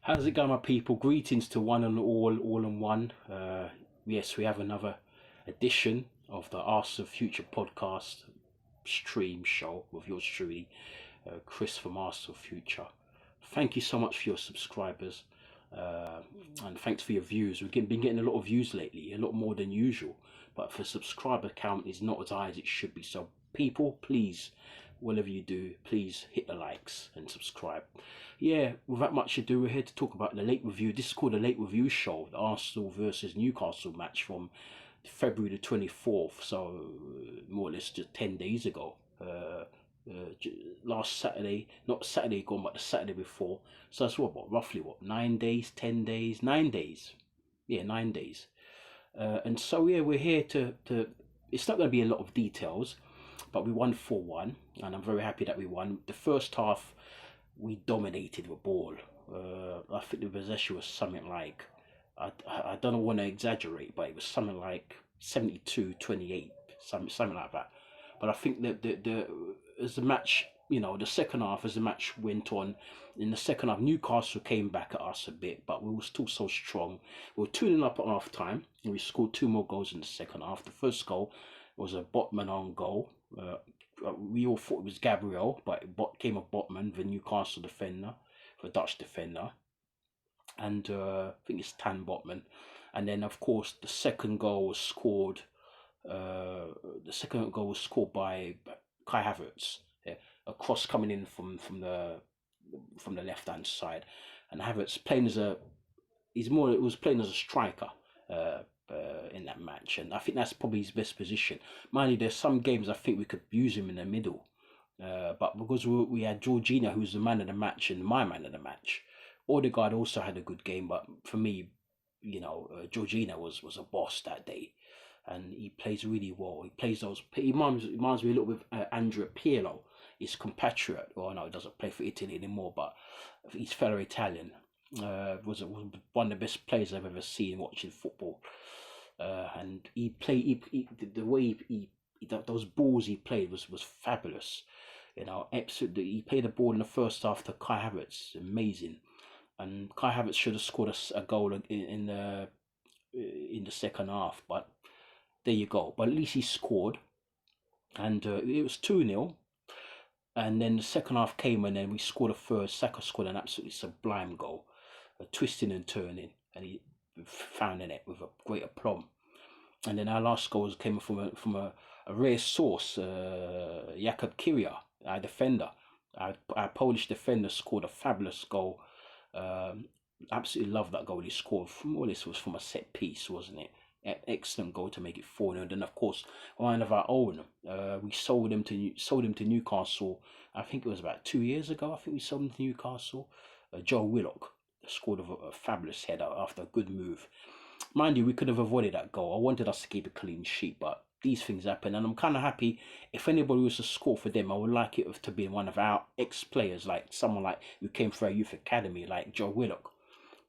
How's it going, my people? Greetings to one and all in one. Yes, we have another edition of the Arsenal Future podcast stream show with yours truly, Chris from Arsenal Future. Thank you so much for your subscribers, uh, and thanks for your views. We've been getting a lot of views lately, a lot more than usual, but the subscriber count is not as high as it should be. So, people, please, whatever you do, please hit the likes and subscribe. Yeah, without much ado, we're here to talk about the late review. This is called the late review show, the Arsenal versus Newcastle match from February the 24th, so more or less just 10 days ago. Last Saturday, not Saturday gone, but the Saturday before. So that's what, roughly what, 9 days, 10 days, 9 days. Yeah, 9 days. And so, yeah, we're here to it's not going to be a lot of details, but we won 4-1, and I'm very happy that we won. The first half, we dominated the ball. I think the possession was something like, I don't want to exaggerate, but it was something like 72-28, something like that. But I think that the as the match, the second half, as the match went on, in the second half, Newcastle came back at us a bit, but we were still so strong. We were 2-0 up at half time, and we scored two more goals in the second half. The first goal was a Botman on goal. We all thought it was Gabriel, but it came a Botman, the Newcastle defender, the Dutch defender, and I think it's Tan Botman. And then, of course, the second goal was scored. The second goal was scored by Kai Havertz. Yeah, a cross coming in from the left hand side, and Havertz playing as a it was playing as a striker. In that match, and I think that's probably his best position. Mind you, there's some games I think we could use him in the middle, but because we had Georgina, who's the man of the match and my man of the match. Odegaard also had a good game, but for me, Georgina was a boss that day, and he plays really well. He plays those. He reminds me a little bit of Andrea Pirlo, his compatriot. Well, no, he doesn't play for Italy anymore, but he's fellow Italian. Was one of the best players I've ever seen watching football. And the way those balls he played was fabulous. Absolutely. He played the ball in the first half to Kai Havertz, amazing. And Kai Havertz should have scored a goal in the second half, but there you go. But at least he scored, and it was 2-0. And then the second half came, and then we scored a third. Saka scored an absolutely sublime goal, twisting and turning, and he found the net with a great aplomb. And then our last goals came from a rare source. Jakub Kiria, our defender, our Polish defender, scored a fabulous goal. Absolutely love that goal he scored. More or less was from a set piece, wasn't it? Excellent goal to make it 4-0. And then, of course, one of our own, we sold him to Newcastle. I think it was about 2 years ago. I think we sold him to Newcastle. Joe Willock scored a fabulous header after a good move. Mind you, we could have avoided that goal. I wanted us to keep a clean sheet, but these things happen, and I'm kind of happy. If anybody was to score for them, I would like it to be one of our ex-players, like someone like who came through our youth academy, like Joe Willock.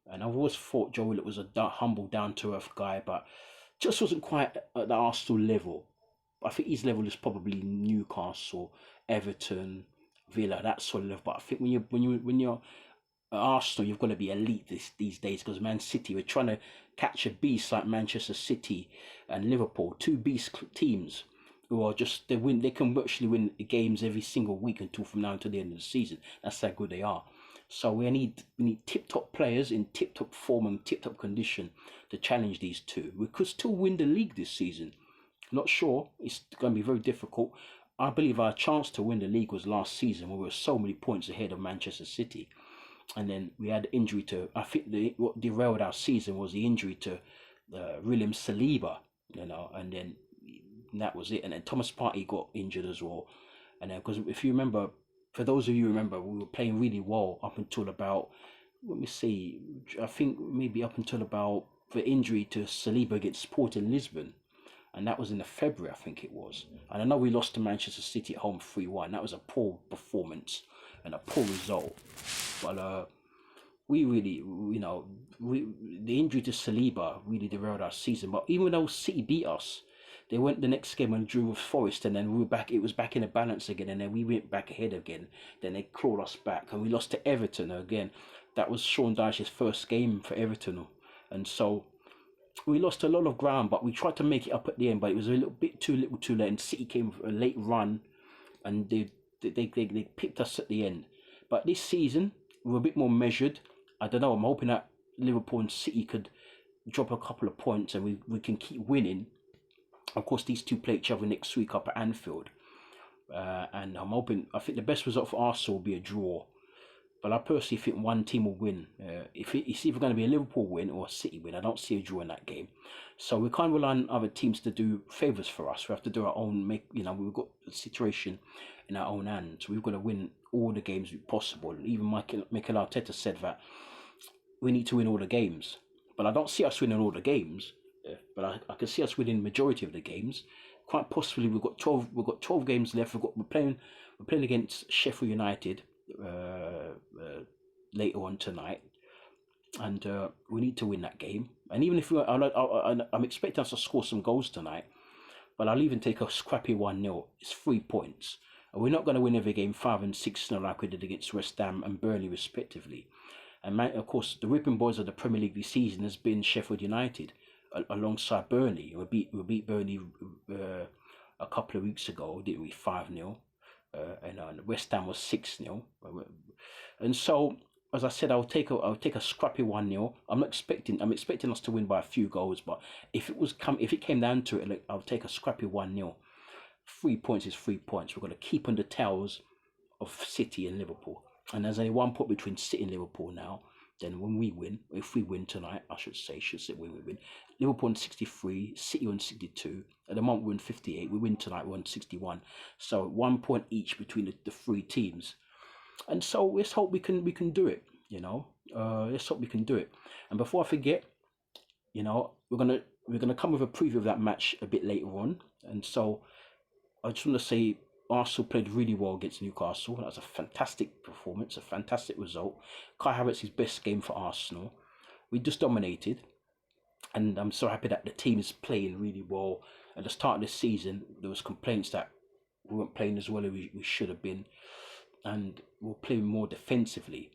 And I've always thought Joe Willock was a humble, down-to-earth guy, but just wasn't quite at the Arsenal level. I think his level is probably Newcastle, Everton, Villa, that sort of level. But I think when you're at Arsenal, you've got to be elite these days, because Man City, we're trying to catch a beast like Manchester City and Liverpool, two beast teams who are just they can virtually win games every single week from now until the end of the season. That's how good they are. So we need tip-top players in tip-top form and tip-top condition to challenge these two. We could still win the league this season. Not sure. It's going to be very difficult. I believe our chance to win the league was last season, where we were so many points ahead of Manchester City. And then we had injury to, I think what derailed our season was the injury to William Saliba, and then that was it. And then Thomas Partey got injured as well. And then, because if you remember, for those of you who remember, we were playing really well up until about, let me see, I think maybe up until about the injury to Saliba against Sporting Lisbon. And that was in the February, I think it was. And I know we lost to Manchester City at home 3-1. That was a poor performance and a poor result. But we really, the injury to Saliba really derailed our season. But even though City beat us, they went the next game and drew with Forest, and then we were back. It was back in a balance again, and then we went back ahead again. Then they clawed us back, and we lost to Everton again. that was Sean Dyche's first game for Everton, and so we lost a lot of ground, but we tried to make it up at the end, but it was a little too late, and City came with a late run, and they picked us at the end. But this season, we're a bit more measured. I don't know, I'm hoping that Liverpool and City could drop a couple of points and we can keep winning. Of course, these two play each other next week up at Anfield. And I think the best result for Arsenal will be a draw. But I personally think one team will win. It's either going to be a Liverpool win or a City win. I don't see a draw in that game. So we can't rely on other teams to do favours for us. We have to do our own. We've got the situation in our own hands. We've got to win all the games possible. Even Mikel Arteta said that we need to win all the games. But I don't see us winning all the games. But I can see us winning the majority of the games. Quite possibly, we've got 12 games left. We're playing against Sheffield United later on tonight, and we need to win that game. And even if I'm expecting us to score some goals tonight, but I'll even take a scrappy 1-0. It's 3 points, and we're not going to win every game 5 and 6-0 like we did against West Ham and Burnley respectively. And of course, the whipping boys of the Premier League this season has been Sheffield United alongside Burnley. We beat Burnley a couple of weeks ago, didn't we? 5-0. And West Ham was 6-0, and so as I said, I'll take a scrappy 1-0. I'm expecting us to win by a few goals, but if it came down to it, I'll take a scrappy 1-0. 3 points is 3 points. We're going to keep on the tails of City and Liverpool, and there's only 1 point between City and Liverpool now. Then when we win, if we win tonight, I should say when we win, Liverpool on 63, City on 62. At the moment we're on 58. We win tonight, we're on 61. So 1 point each between the three teams. And so let's hope we can do it. Let's hope we can do it. And before I forget, we're gonna come with a preview of that match a bit later on. And so I just want to say, Arsenal played really well against Newcastle. That was a fantastic performance, a fantastic result. Kai Havertz's best game for Arsenal. We just dominated, and I'm so happy that the team is playing really well. At the start of the season, there was complaints that we weren't playing as well as we should have been, and we're playing more defensively.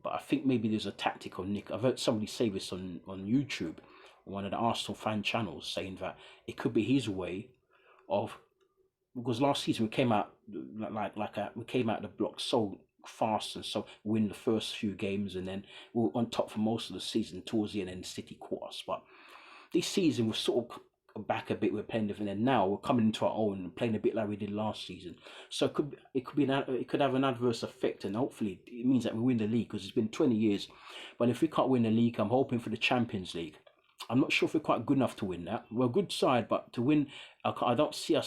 But I think maybe there's a tactic on Nick. I've heard somebody say this on YouTube, on one of the Arsenal fan channels, saying that it could be his way of, because last season we came out we came out of the block so fast, and so win the first few games, and then we were on top for most of the season towards the end, and City caught us. But this season we're sort of back a bit. We're playing different, and now we're coming into our own and playing a bit like we did last season. So it could have an adverse effect, and hopefully it means that we win the league, because it's been 20 years. But if we can't win the league, I'm hoping for the Champions League. I'm not sure if we're quite good enough to win that. We're a good side, but to win, I don't see how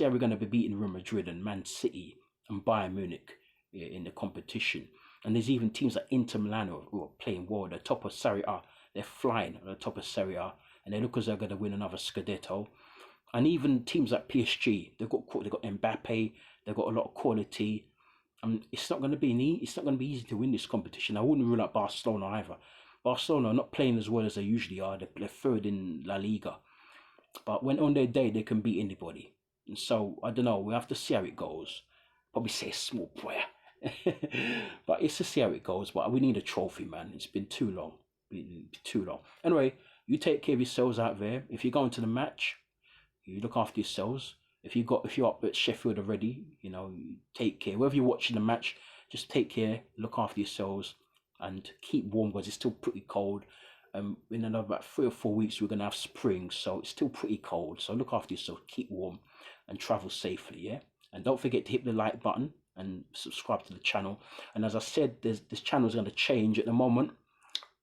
we're going to be beating Real Madrid and Man City and Bayern Munich in the competition. And there's even teams like Inter Milan who are playing well. They're top of Serie A. They're flying on the top of Serie A, and they look as though they're going to win another Scudetto. And even teams like PSG, they've got Mbappe. They've got a lot of quality. It's not going to be easy to win this competition. I wouldn't rule out Barcelona either. Barcelona are not playing as well as they usually are. They're third in La Liga. But when on their day, they can beat anybody. And so, I don't know, we have to see how it goes. Probably say a small prayer. But it's to see how it goes. But we need a trophy, man. It's been too long. Anyway, you take care of yourselves out there. If you're going to the match, you look after yourselves. If you're up at Sheffield already, take care. Wherever you're watching the match, just take care, look after yourselves, and keep warm, because it's still pretty cold. In another about 3 or 4 weeks, we're gonna have spring, so it's still pretty cold. So look after yourself, keep warm, and travel safely. Yeah, and don't forget to hit the like button and subscribe to the channel. And as I said, this channel is going to change at the moment.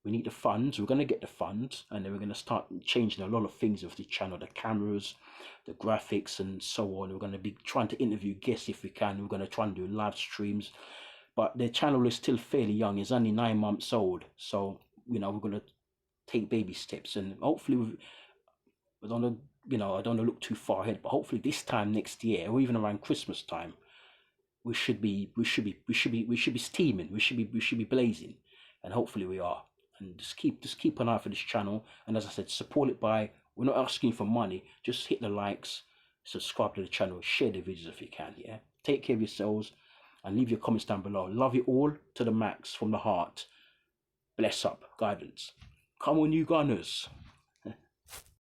We need the funds. We're going to get the funds, and then we're going to start changing a lot of things with the channel, the cameras, the graphics, and so on. We're going to be trying to interview guests if we can. We're going to try and do live streams. But the channel is still fairly young. It's only 9 months old. So, we're going to take baby steps, and hopefully I don't want to look too far ahead, but hopefully this time next year, or even around Christmas time, we should be steaming. We should be blazing, and hopefully we are. And just keep an eye for this channel. And as I said, support it by, we're not asking for money. Just hit the likes, subscribe to the channel, share the videos if you can. Yeah. Take care of yourselves, and leave your comments down below. Love you all to the max from the heart. Bless up, guidance. Come on, you Gunners.